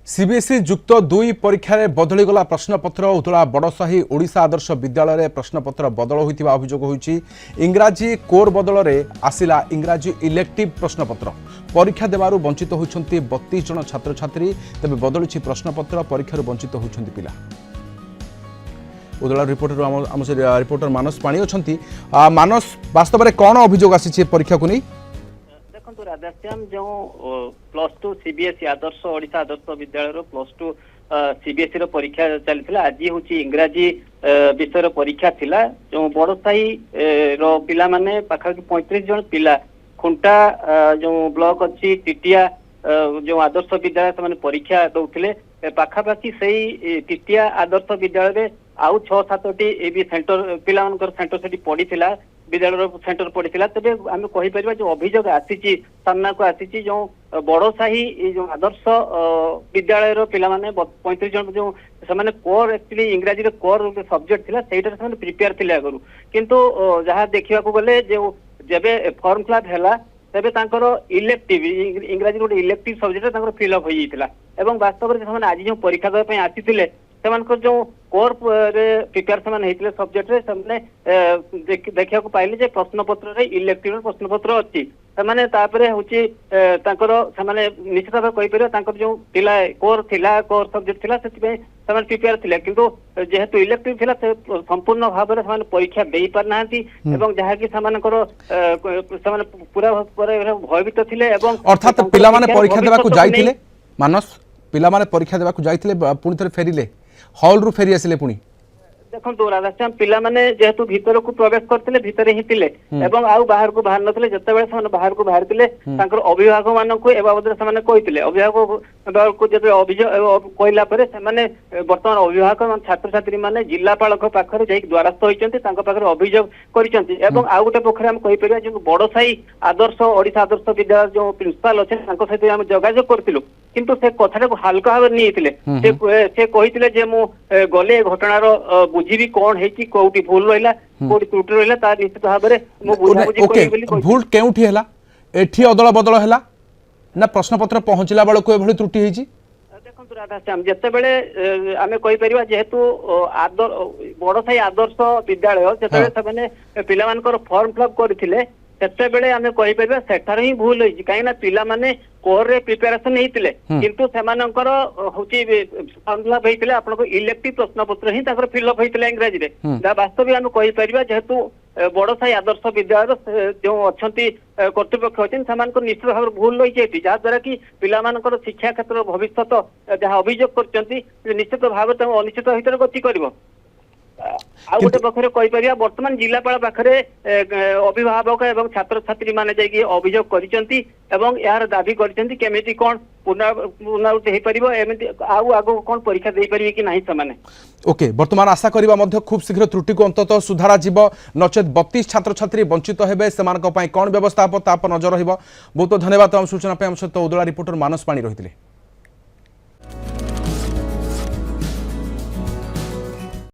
CBSE जुक्त 2 परीक्षा बदलीगला प्रश्नपत्र उतला बड़साही ओडिशा आदर्श विद्यालय प्रश्नपत्र बदल होता अभियोग होती। इंग्राजी कोर बदल में आसिला इंग्राजी इलेक्टिव प्रश्नपत्र परीक्षा देवार वंचित होती 32 जन छात्र छात्री। तेज बदलुची प्रश्नपत्र परीक्षार वंचित होती पिला। उदला रिपोर्टर मानस पाणी अच्छा। मानस वास्तव में कौन अभियोग आसी परीक्षा को नहीं? देखो राधाश्याम जो +2 सीबीएसई आदर्श ओडिशा आदर्श विद्यालय +2 सीबीएसई परीक्षा चली आज हूँ इंग्राजी विषय परीक्षा थिला। जो बड़साही पिला माने पाखापाखि 35 जन पिला खुंटा जो ब्लॉक अच्छी टिटिया जो आदर्श विद्यालय से परीक्षा दौले पाखापाखि से टिटिया आदर्श विद्यालय आउ 6-7टी भी सेंटर पिला सेंटर से पड़ी विद्यालय सेंटर पड़ी तेज आम कहीपर जो अभियोग आसी सामना को आसी जो बड़साही जो आदर्श विद्यालय पिला 35 जन जो से कोर एक्चुअली इंग्राजी कोर सब्जेक्ट थिला से प्रिपेयर थे आगु किंतु जहाँ देखा गले जो जेबे फॉर्म फिलअप है तेबे तांकर इलेक्टिव इंग्राजी गोटे इलेक्टिव सब्जेक्ट फिलअप हो जाता एवं वास्तव में आज जो परीक्षा देवाई आसी जो कोर प्रिपेयर से सब्जेक्ट देखा पाइले जे प्रश्नपत्र इलेक्टिव प्रश्नपत्र अच्छी निश्चित भाव कहीपर जो कोर सब्जेक्ट से प्रिपेयर थे किंतु जेहेतु इलेक्टिव थिला संपूर्ण भाव में परीक्षा दे पारना जहाँकि पूरा भयभीत थे। अर्थात पिला माने परीक्षा देवाक जाइथिले मानस पिला माने परीक्षा देवाक जाइथिले पुणी थे फेरिले हॉल रु फेरी आसिले पुणी देखो राधाश्याम पिला माने जेहेतु भीतर को प्रवेश करते भितर ही थिले एवं आउ बाहर को बाहर नथिले जतेबेले से बाहर को बाहर थिले तांकर अभिभावक मान को ए बाबद से कहिथिले अभिभावक को जब अभियोग कहला परे से वर्तमान अभिभावक छात्र छात्री माने जिलापाल पाखरे जाई द्वारस्थ होइचंती तांकर पाखरे अभियोग करिसंती एवं आउ गोटे पखरे हम कहि परिया जो बड़साही आदर्श ओडिशा आदर्श विद्यालय जो प्रिंसिपल अच्छे तांको सहित हम जोगाजोग करथिलु किंतु से कथा को हल्का भाव नहीं से कही जे मु गले घटनार बुझी कौन है कौटी भूल रहा कौटी त्रुटि रहा तार निश्चित भाव में भूल केउठी हैला एठी अदल बदल हैला ना प्रश्नपत्र पहुंचला बेल को एभली त्रुटि होईची। देखो राधाश्याम जिते बड़े आम कहीपर जेहेतु बड़साही आदर्श विद्यालय से पिला फॉर्म फिलअप करते सेतेबेले आमे कहि परबा सेठार ही भूल होई कहीं पिला माने कोर रे प्रिपरेशन हेतिले किंतु सेमानकर होची फॉर्म फिलअप हेतिले आपन को इलेक्टिव प्रश्नपत्र ही ताकर फिलअप हेतिले इंग्रजी रे वास्तव आमे कहि परबा जेहेतु बड़साही आदर्श विद्यालय जो अच्छी कर्तृपक्ष अच्छे से निश्चित भाव भूल रही है जहाद्वारा कि पिलामानकर शिक्षा क्षेत्र भविष्य जहाँ अभियोग करछंती निश्चित भाव अनिश्चित भीतर गति करिवो। आउ गोटे पक्षरे कहीपर वर्तमान जिलापाल पाखरे अभिभावक एवं छात्र छात्री माने जाइए अभियोग करिसंती एवं यार दाबी करिसंती केमिति कोन पुनरावृत्ति हे परिबो एमिति आउ आगो कोन परीक्षा देई परिबे कि नाही समाने। ओके वर्तमान आशा करिबा मध्य खूब शीघ्र त्रुटि को अंततः सुधारा जीव नचेत 32 छात्र छात्री वंचित हेबे सेमानक पई कोन व्यवस्था आप नजर रहिबो। बहुत धन्यवाद। सूचना पे हम सहित उदला रिपोर्टर मानस पाणी रहिथिले।